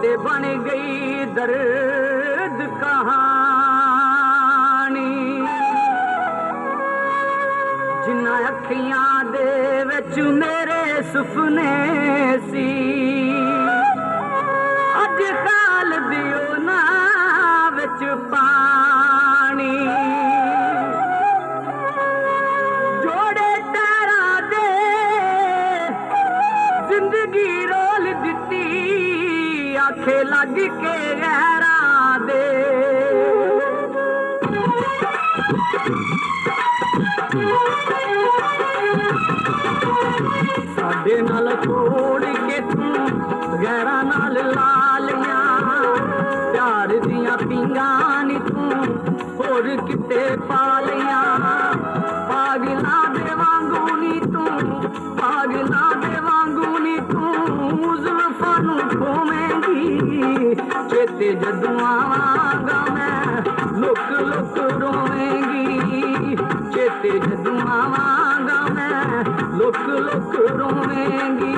ते बन गई दर्द कहानी। जिन्ना अखियां दे विच मेरे सुपने सी अज काल दियो ना विच पानी। जोड़े टैरा दे जिंदगी रोल दिती आखे लग के गहरा दे। साडे नाल छोड़ के तू गैरा नाल लालियां प्यार दियां पिंगा नी तू होर किते पालियां। पागलां दे वांगू नी तू पागलां दे वांगू नी तू जुल्फां नू घूमेंगी। चेते जदों आवांगा मैं लुक लुक रोवेंगी। चेते जदों आवांगा मैं लुक लुक रोवेंगी।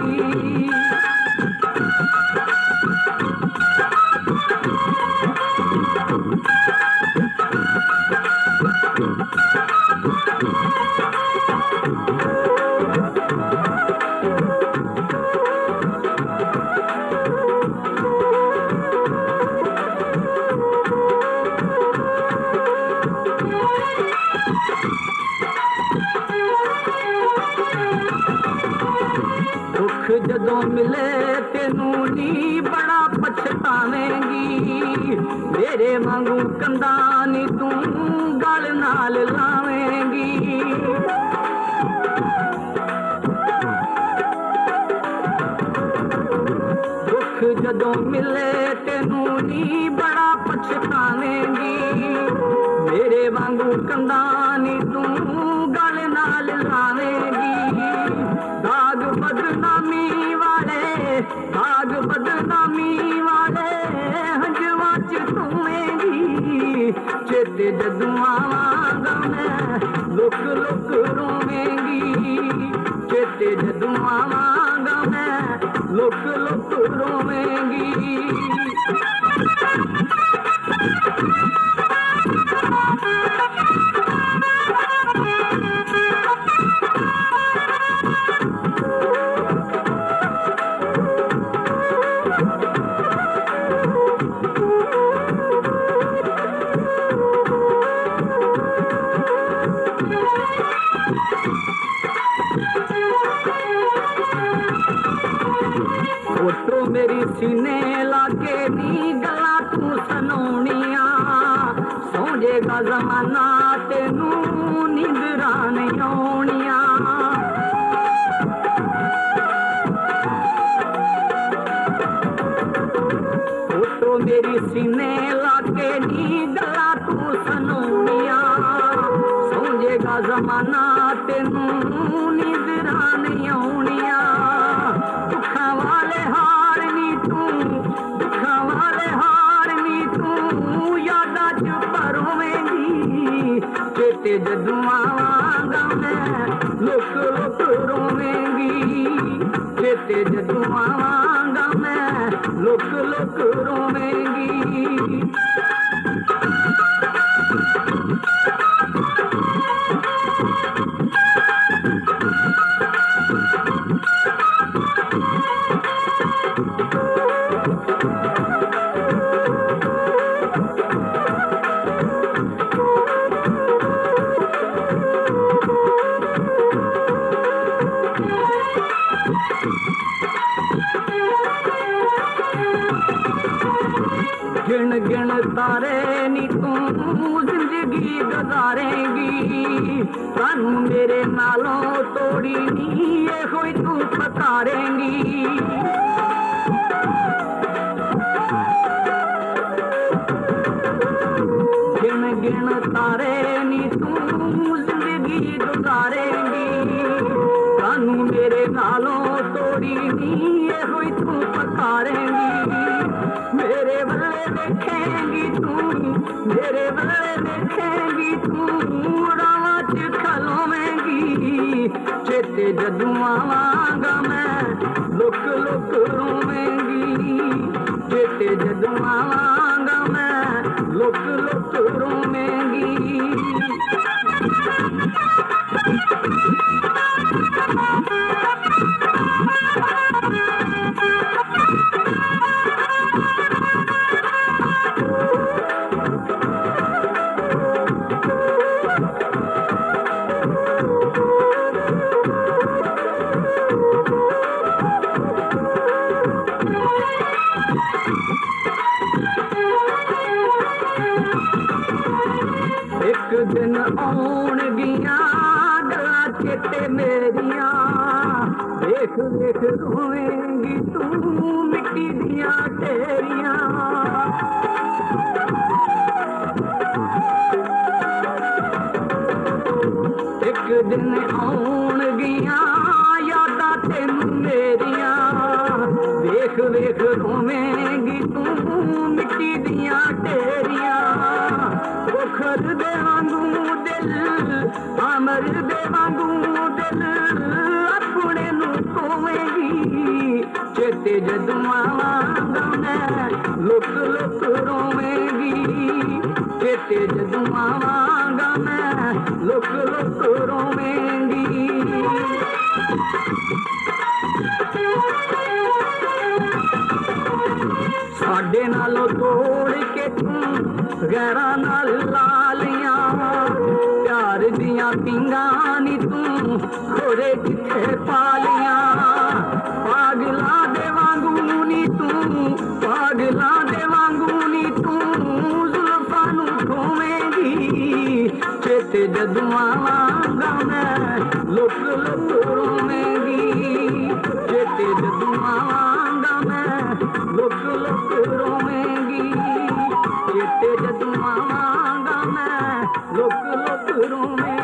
दुख जदों मिले तेनू नी बड़ा पछतावेंगी। मेरे वांगू कंधा नी तू गल नाल लावेंगी। दुख जदों मिले तेनू नी बड़ा पछतावेंगी। मेरे वांगू कंधा नी तू गल नाल लावेंगी। दाग बदनामी वाले दाग बदनामी वाले हंजवा च धोवेंगी। चेते जदों आवांगा मैं लुक लुक रोवेंगी। चेते जदों आवांगा मैं लुक लुक रोवेंगी। फोटो मेरी सीने लागे नी गला तू सनोनिया। सौ जेगा जमाना तेनू नींदरा नहीं आउनिया। फोटो मेरी सीने लागे नी गला तू सनोनिया। सौ जेगा जमाना तेनू नींदरा नहीं आउनिया। दुखा वाले हार नी तू दुखा वाले हार नी तू यादा च भरोवेंगी। चेते जदों आवांगा मैं लुक लुक रोवेंगी। चेते जदों आवांगा मैं लुक लुक रोवेंगी। गिन गिन तारे नी तू जिंदगी गुजारेंगी। सानू मेरे नालों तोड़ी नी ये होई तू पकारेंगी। गिन गिन तारे नी तू जिंदगी गुजारेंगी। सानू मेरे नालों तोड़ी नी ये होई तू पकारेंगी। मेरे बल्ले देखेंगी तू मेरे बल्ले देखेंगी तू रावां च खलोवेंगी। चेते जदों आवांगा मैं लुक लुक रोवेंगी। चेते जदों आवांगा मैं लुक लुक रोवेंगी। एक दिन आउणगियां गल्लां चेते मेरियां, देख देख रोवेंगी तू मिट्टी दियां ढेरियां। एक दिन आउणगियां यादां तैनूं मेरियां, देख देख रोवेंगी तू मिट्टी दियां ढेरियां। पोखर दे वांगू दिल, अमर दे वांगू दिल, अपने नूं खोवेंगी। चेते जदों आवांगा मैं लुक लुक रोवेंगी। चेते जदों आवांगा मैं लुक लुक रोवेंगी। साडे नालों तोड़ के तू गैरां नाल ला लियां, प्यार दियां पींगां नी तू खोरे किथे पा लियां। पागलां दे वांगू नी तू, पागलां दे वांगू नी तू जुल्फां नूं खोवेंगी। चेते जदों आवांगा मैं लुक लुक रोवेंगी। चेते जदों आवांगा मैं लुक लुक रोवेंगी। चेते जदों आवांगा मैं लुक लुक रोवेंगी।